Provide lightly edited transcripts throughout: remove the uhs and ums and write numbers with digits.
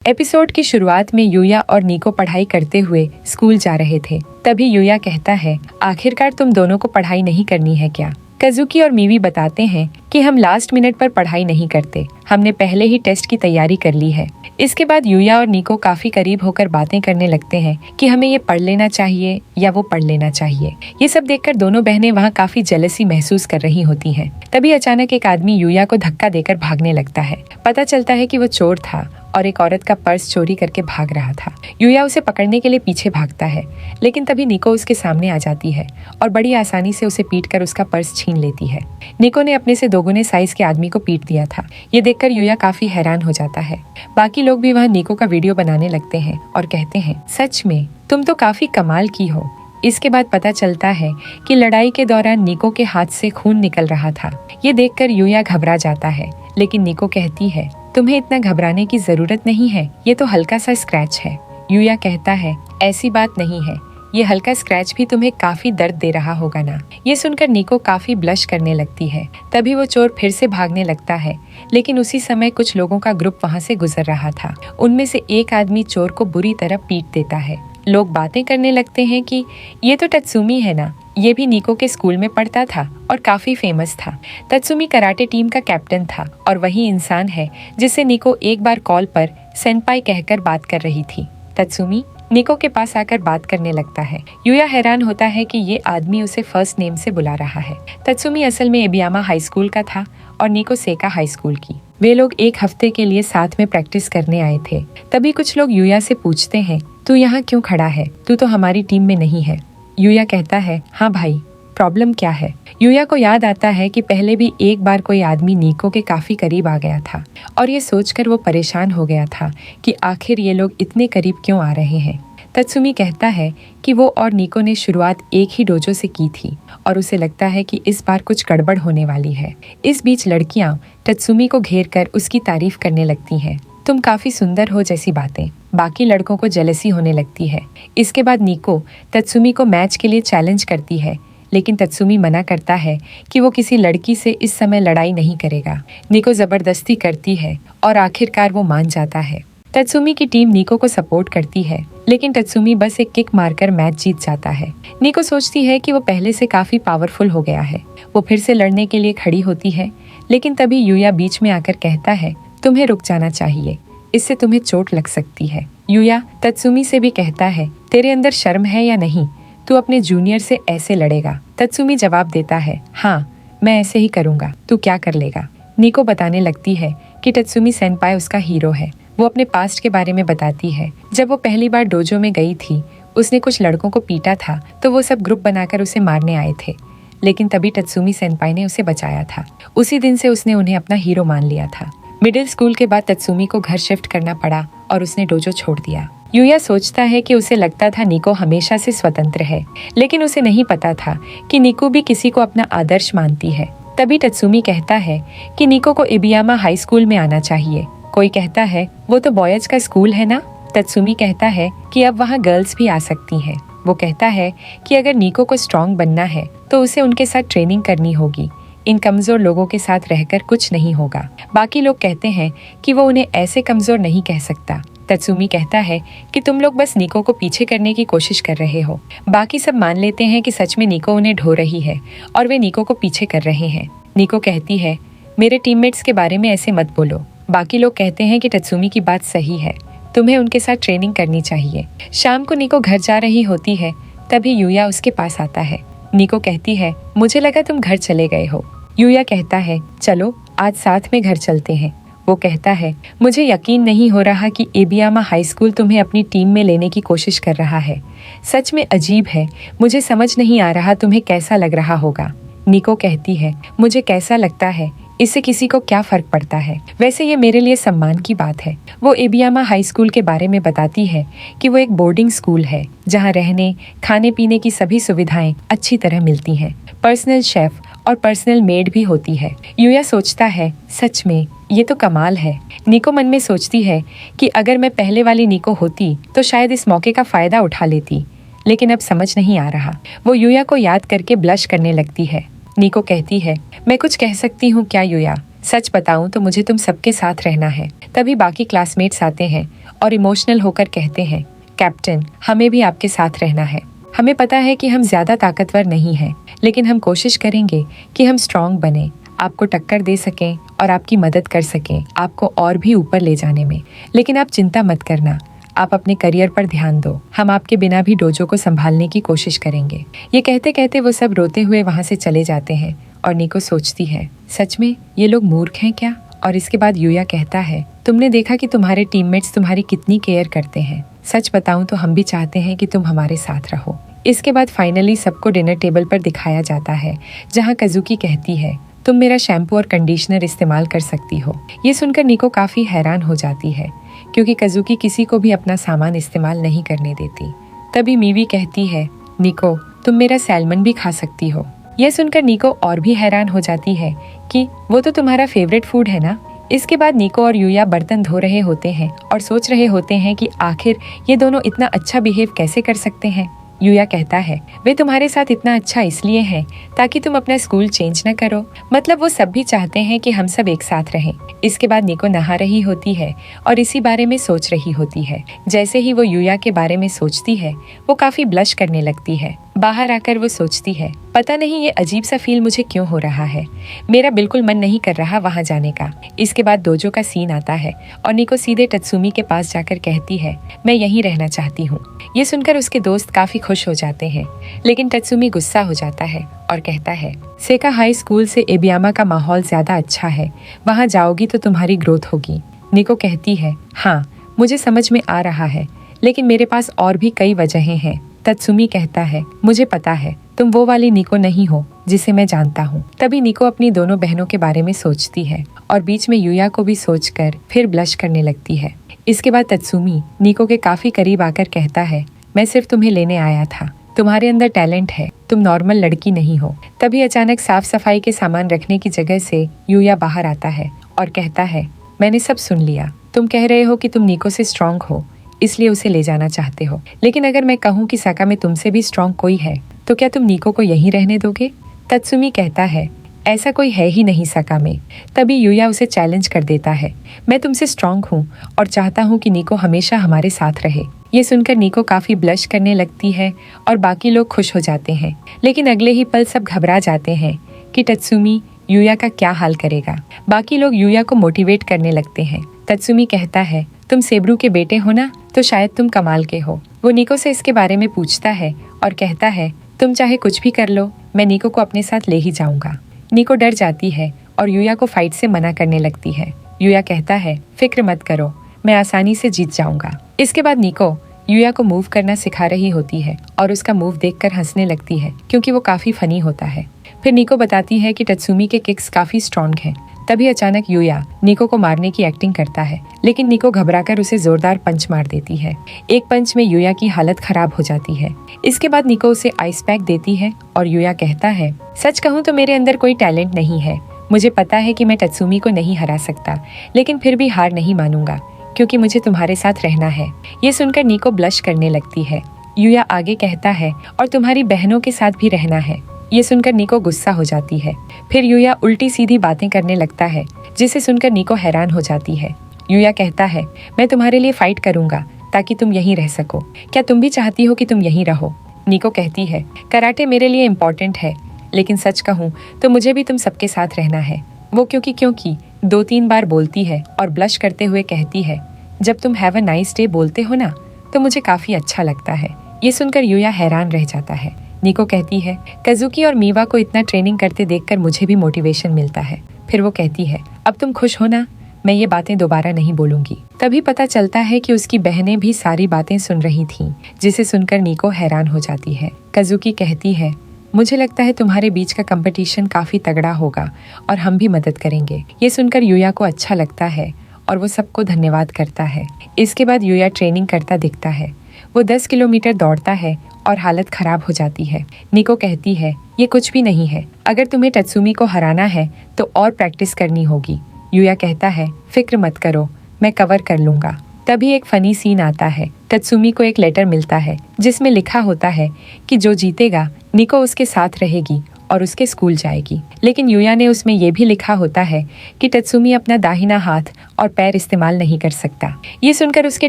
Episode की शुरुआत में यूया और निको पढ़ाई करते हुए स्कूल जा रहे थे। तभी यूया कहता है, आखिरकार तुम दोनों को पढ़ाई नहीं करनी है क्या? कजुकी और मीवी बताते हैं कि हम लास्ट मिनट पर पढ़ाई नहीं करते, हमने पहले ही टेस्ट की तैयारी कर ली है। इसके बाद यूया और निको काफी करीब होकर बातें करने लगते हैं कि हमें ये पढ़ लेना चाहिए या वो पढ़ लेना चाहिए। ये सब देखकर दोनों बहनें वहाँ काफी जेलसी महसूस कर रही होती हैं। तभी अचानक एक आदमी यूया को धक्का देकर भागने लगता है। पता चलता है कि वो चोर था और एक औरत का पर्स चोरी करके भाग रहा था। यूया उसे पकड़ने के लिए पीछे भागता है, लेकिन तभी निको उसके सामने आ जाती है और बड़ी आसानी से उसे पीटकर उसका पर्स छीन लेती है। निको ने अपने से दोगुने साइज के आदमी को पीट दिया था। ये देखकर यूया काफी हैरान हो जाता है। बाकी लोग भी वहाँ निको का वीडियो बनाने लगते हैं और कहते हैं, सच में तुम तो काफी कमाल की हो। इसके बाद पता चलता है कि लड़ाई के दौरान निको के हाथ से खून निकल रहा था। ये देखकर यूया घबरा जाता है, लेकिन निको कहती है, तुम्हें इतना घबराने की जरूरत नहीं है, ये तो हल्का सा स्क्रैच है। यूया कहता है, ऐसी बात नहीं है, ये हल्का स्क्रैच भी तुम्हें काफी दर्द दे रहा होगा ना। ये सुनकर निको काफी ब्लश करने लगती है। तभी वो चोर फिर से भागने लगता है, लेकिन उसी समय कुछ लोगों का ग्रुप वहाँ से गुजर रहा था। उनमें से एक आदमी चोर को बुरी तरह पीट देता है। लोग बातें करने लगते हैं कि ये तो तत्सुमी है ना, ये भी निको के स्कूल में पढ़ता था और काफी फेमस था। तत्सुमी कराटे टीम का कैप्टन था और वही इंसान है जिससे निको एक बार कॉल पर सेनपाई कहकर बात कर रही थी। तत्सुमी निको के पास आकर बात करने लगता है। यूया हैरान होता है कि ये आदमी उसे फर्स्ट नेम से बुला रहा है। तत्सुमी असल में एबियामा हाई स्कूल का था और निको सेका हाई स्कूल की। वे लोग एक हफ्ते के लिए साथ में प्रैक्टिस करने आए थे। तभी कुछ लोग यूया से पूछते हैं, तू यहाँ क्यों खड़ा है? तू तो हमारी टीम में नहीं है। यूया कहता है, हाँ भाई, प्रॉब्लम क्या है? यूया को याद आता है कि पहले भी एक बार कोई आदमी निको के काफी करीब आ गया था और ये सोचकर वो परेशान हो गया था कि आखिर ये लोग इतने करीब क्यों आ रहे हैं। तत्सुमी कहता है कि वो और निको ने शुरुआत एक ही डोजो से की थी और उसे लगता है कि इस बार कुछ गड़बड़ होने वाली है। इस बीच लड़कियां तत्सुमी को घेर कर उसकी तारीफ करने लगती हैं। तुम काफी सुंदर हो जैसी बातें। बाकी लड़कों को जेलसी होने लगती है। इसके बाद निको तत्सुमी को मैच के लिए चैलेंज करती है, लेकिन तत्सुमी मना करता है कि वो किसी लड़की से इस समय लड़ाई नहीं करेगा। निको जबरदस्ती करती है और आखिरकार वो मान जाता है। तत्सुमी की टीम निको को सपोर्ट करती है, लेकिन तत्सुमी बस एक किक मारकर मैच जीत जाता है। निको सोचती है कि वो पहले से काफी पावरफुल हो गया है। वो फिर से लड़ने के लिए खड़ी होती है, लेकिन तभी यूया बीच में आकर कहता है, तुम्हें रुक जाना चाहिए, इससे तुम्हें चोट लग सकती है। यूया तत्सुमी से भी कहता है, तेरे अंदर शर्म है या नहीं? तू अपने जूनियर से ऐसे लड़ेगा? तत्सुमी जवाब देता है, हाँ मैं ऐसे ही करूँगा, तू क्या कर लेगा? निको बताने लगती है कि तत्सुमी सेनपाई उसका हीरो है। वो अपने पास्ट के बारे में बताती है। जब वो पहली बार डोजो में गई थी, उसने कुछ लड़कों को पीटा था, तो वो सब ग्रुप बनाकर उसे मारने आए थे, लेकिन तभी तत्सुमी सेनपाई ने उसे बचाया था। उसी दिन से उसने उन्हें अपना हीरो मान लिया था। मिडिल स्कूल के बाद तत्सुमी को घर शिफ्ट करना पड़ा और उसने डोजो छोड़ दिया। यूया सोचता है कि उसे लगता था निको हमेशा से स्वतंत्र है, लेकिन उसे नहीं पता था कि निको भी किसी को अपना आदर्श मानती है। तभी तत्सुमी कहता है कि निको को एबियामा हाई स्कूल में आना चाहिए। कोई कहता है, वो तो बॉयज का स्कूल है ना? तत्सुमी कहता है कि अब वहाँ गर्ल्स भी आ सकती हैं। वो कहता है कि अगर निको को स्ट्रॉन्ग बनना है तो उसे उनके साथ ट्रेनिंग करनी होगी। इन कमजोर लोगों के साथ रहकर कुछ नहीं होगा। बाकी लोग कहते हैं कि वो उन्हें ऐसे कमजोर नहीं कह सकता। तत्सुमी कहता है कि तुम लोग बस निको को पीछे करने की कोशिश कर रहे हो। बाकी सब मान लेते हैं कि सच में निको उन्हें ढो रही है और वे निको को पीछे कर रहे हैं। निको कहती है, मेरे टीममेट्स के बारे में ऐसे मत बोलो। बाकी लोग कहते हैं कि तत्सुमी की बात सही है, तुम्हें उनके साथ ट्रेनिंग करनी चाहिए। शाम को निको घर जा रही होती है, तभी यूया उसके पास आता है। निको कहती है, मुझे लगा तुम घर चले गए हो। यूया कहता है, चलो आज साथ में घर चलते हैं। वो कहता है, मुझे यकीन नहीं हो रहा कि एबियामा हाई स्कूल तुम्हें अपनी टीम में लेने की कोशिश कर रहा है। सच में अजीब है, मुझे समझ नहीं आ रहा तुम्हें कैसा लग रहा होगा। निको कहती है, मुझे कैसा लगता है इससे किसी को क्या फर्क पड़ता है, वैसे ये मेरे लिए सम्मान की बात है। वो एबियामा हाई स्कूल के बारे में बताती है कि वो एक बोर्डिंग स्कूल है जहाँ रहने खाने पीने की सभी सुविधाएं अच्छी तरह मिलती हैं। पर्सनल शेफ और पर्सनल मेड भी होती है। यूया सोचता है, सच में ये तो कमाल है। निको मन में सोचती है कि अगर मैं पहले वाली निको होती तो शायद इस मौके का फायदा उठा लेती, लेकिन अब समझ नहीं आ रहा। वो यूया को याद करके ब्लश करने लगती है। निको कहती है, मैं कुछ कह सकती हूँ क्या यूया? सच बताऊं तो मुझे तुम सबके साथ रहना है। तभी बाकी क्लासमेट्स आते हैं और इमोशनल होकर कहते हैं, कैप्टन, हमें भी आपके साथ रहना है। हमें पता है कि हम ज्यादा ताकतवर नहीं हैं, लेकिन हम कोशिश करेंगे कि हम स्ट्रांग बने, आपको टक्कर दे सकें और आपकी मदद कर सकें, आपको और भी ऊपर ले जाने में। लेकिन आप चिंता मत करना, आप अपने करियर पर ध्यान दो, हम आपके बिना भी डोजो को संभालने की कोशिश करेंगे। ये कहते कहते वो सब रोते हुए वहाँ से चले जाते हैं और निको सोचती है, सच में ये लोग मूर्ख हैं क्या? और इसके बाद यूया कहता है, तुमने देखा कि तुम्हारे टीममेट्स तुम्हारी कितनी केयर करते हैं। सच बताऊं तो हम भी चाहते हैं कि तुम हमारे साथ रहो। इसके बाद फाइनली सबको डिनर टेबल पर दिखाया जाता है, जहाँ कजुकी कहती है, तुम मेरा शैम्पू और कंडीशनर इस्तेमाल कर सकती हो। ये सुनकर निको काफी हैरान हो जाती है, क्योंकि कजुकी किसी को भी अपना सामान इस्तेमाल नहीं करने देती। तभी मीवी कहती है, निको, तुम मेरा सैल्मन भी खा सकती हो। यह सुनकर निको और भी हैरान हो जाती है कि वो तो तुम्हारा फेवरेट फूड है ना। इसके बाद निको और यूया बर्तन धो रहे होते हैं और सोच रहे होते हैं कि आखिर ये दोनों इतना अच्छा बिहेव कैसे कर सकते हैं। यूया कहता है, वे तुम्हारे साथ इतना अच्छा इसलिए हैं ताकि तुम अपना स्कूल चेंज न करो। मतलब वो सब भी चाहते हैं कि हम सब एक साथ रहें। इसके बाद निको नहा रही होती है और इसी बारे में सोच रही होती है। जैसे ही वो यूया के बारे में सोचती है, वो काफी ब्लश करने लगती है। बाहर आकर वो सोचती है, पता नहीं ये अजीब सा फील मुझे क्यों हो रहा है, मेरा बिल्कुल मन नहीं कर रहा वहाँ जाने का। इसके बाद डोजो का सीन आता है और निको सीधे टत्सुमी के पास जाकर कहती है, मैं यहीं रहना चाहती हूँ। ये सुनकर उसके दोस्त काफी खुश हो जाते हैं, लेकिन टत्सुमी गुस्सा हो जाता है और कहता है, सेका हाई स्कूल से एबियामा का माहौल ज्यादा अच्छा है, वहाँ जाओगी तो तुम्हारी ग्रोथ होगी। निको कहती है, हाँ मुझे समझ में आ रहा है, लेकिन मेरे पास और भी कई वजहें हैं। तत्सुमी कहता है, मुझे पता है तुम वो वाली निको नहीं हो जिसे मैं जानता हूँ। तभी निको अपनी दोनों बहनों के बारे में सोचती है और बीच में यूया को भी सोचकर फिर ब्लश करने लगती है। इसके बाद तत्सुमी निको के काफी करीब आकर कहता है, मैं सिर्फ तुम्हें लेने आया था, तुम्हारे अंदर टैलेंट है, तुम नॉर्मल लड़की नहीं हो। तभी अचानक साफ सफाई के सामान रखने की जगह से यूया बाहर आता है और कहता है, मैंने सब सुन लिया, तुम कह रहे हो कि तुम निको से स्ट्रांग हो, इसलिए उसे ले जाना चाहते हो। लेकिन अगर मैं कहूँ कि साका में तुमसे भी स्ट्रांग कोई है, तो क्या तुम निको को यहीं रहने दोगे? तत्सुमी कहता है, ऐसा कोई है ही नहीं साका में। तभी यूया उसे चैलेंज कर देता है, मैं तुमसे स्ट्रांग हूँ और चाहता हूँ कि निको हमेशा हमारे साथ रहे। ये सुनकर निको काफी ब्लश करने लगती है और बाकी लोग खुश हो जाते हैं, लेकिन अगले ही पल सब घबरा जाते हैं कि तत्सुमी यूया का क्या हाल करेगा। बाकी लोग यूया को मोटिवेट करने लगते हैं। तत्सुमी कहता है, तुम सेब्रू के बेटे हो ना, तो शायद तुम कमाल के हो। वो निको से इसके बारे में पूछता है और कहता है, तुम चाहे कुछ भी कर लो, मैं निको को अपने साथ ले ही जाऊंगा। निको डर जाती है और यूया को फाइट से मना करने लगती है। यूया कहता है, फिक्र मत करो, मैं आसानी से जीत जाऊंगा। इसके बाद निको यूया को मूव करना सिखा रही होती है और उसका मूव देखकर हंसने लगती है, क्योंकि वो काफी फनी होता है। फिर निको बताती है कि तत्सुमी के किक्स काफी स्ट्रॉन्ग हैं। तभी अचानक यूया निको को मारने की एक्टिंग करता है, लेकिन निको घबराकर उसे जोरदार पंच मार देती है। एक पंच में यूया की हालत खराब हो जाती है। इसके बाद निको उसे आइस पैक देती है और यूया कहता है, सच कहूँ तो मेरे अंदर कोई टैलेंट नहीं है, मुझे पता है कि मैं तत्सुमी को नहीं हरा सकता, लेकिन फिर भी हार नहीं मानूंगा, क्योंकि मुझे तुम्हारे साथ रहना है। ये सुनकर निको ब्लश करने लगती है। यूया आगे कहता है, और तुम्हारी बहनों के साथ भी रहना है। ये सुनकर निको गुस्सा हो जाती है। फिर यूया उल्टी सीधी बातें करने लगता है, जिसे सुनकर निको हैरान हो जाती है। यूया कहता है, मैं तुम्हारे लिए फाइट करूंगा ताकि तुम यहीं रह सको, क्या तुम भी चाहती हो कि तुम यहीं रहो? निको कहती है, कराटे मेरे लिए इम्पोर्टेंट है, लेकिन सच कहूँ तो मुझे भी तुम सबके साथ रहना है। वो क्योंकि 2-3 बार बोलती है और ब्लश करते हुए कहती है, जब तुम हैव अ नाइस डे बोलते हो ना, तो मुझे काफी अच्छा लगता है। ये सुनकर यूया हैरान रह जाता है। निको कहती है, कजुकी और मीवा को इतना ट्रेनिंग करते देखकर मुझे भी मोटिवेशन मिलता है। फिर वो कहती है, अब तुम खुश हो ना, मैं ये बातें दोबारा नहीं बोलूंगी। तभी पता चलता है कि उसकी बहनें भी सारी बातें सुन रही थीं, जिसे सुनकर निको हैरान हो जाती है। कजुकी कहती है, मुझे लगता है तुम्हारे बीच का कंपटीशन काफी तगड़ा होगा और हम भी मदद करेंगे। ये सुनकर यूया को अच्छा लगता है और वो सबको धन्यवाद करता है। इसके बाद यूया ट्रेनिंग करता दिखता है। वो 10 किलोमीटर दौड़ता है और हालत खराब हो जाती है। निको कहती है, ये कुछ भी नहीं है, अगर तुम्हें तत्सुमी को हराना है तो और प्रैक्टिस करनी होगी। यूया कहता है, फिक्र मत करो, मैं कवर कर लूंगा। तभी एक फनी सीन आता है। तत्सुमी को एक लेटर मिलता है जिसमें लिखा होता है कि जो जीतेगा निको उसके साथ रहेगी और उसके स्कूल जाएगी। लेकिन यूया ने उसमें यह भी लिखा होता है कि तत्सुमी अपना दाहिना हाथ और पैर इस्तेमाल नहीं कर सकता। ये सुनकर उसके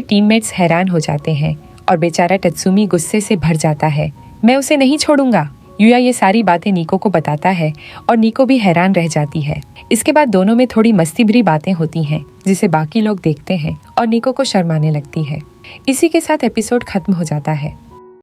टीममेट्स हैरान हो जाते हैं और बेचारा तत्सुमी गुस्से से भर जाता है। मैं उसे नहीं छोड़ूंगा। यूया ये सारी बातें निको को बताता है और निको भी हैरान रह जाती है। इसके बाद दोनों में थोड़ी मस्ती भरी बातें होती हैं, जिसे बाकी लोग देखते हैं और निको को शर्माने लगती है। इसी के साथ एपिसोड खत्म हो जाता है।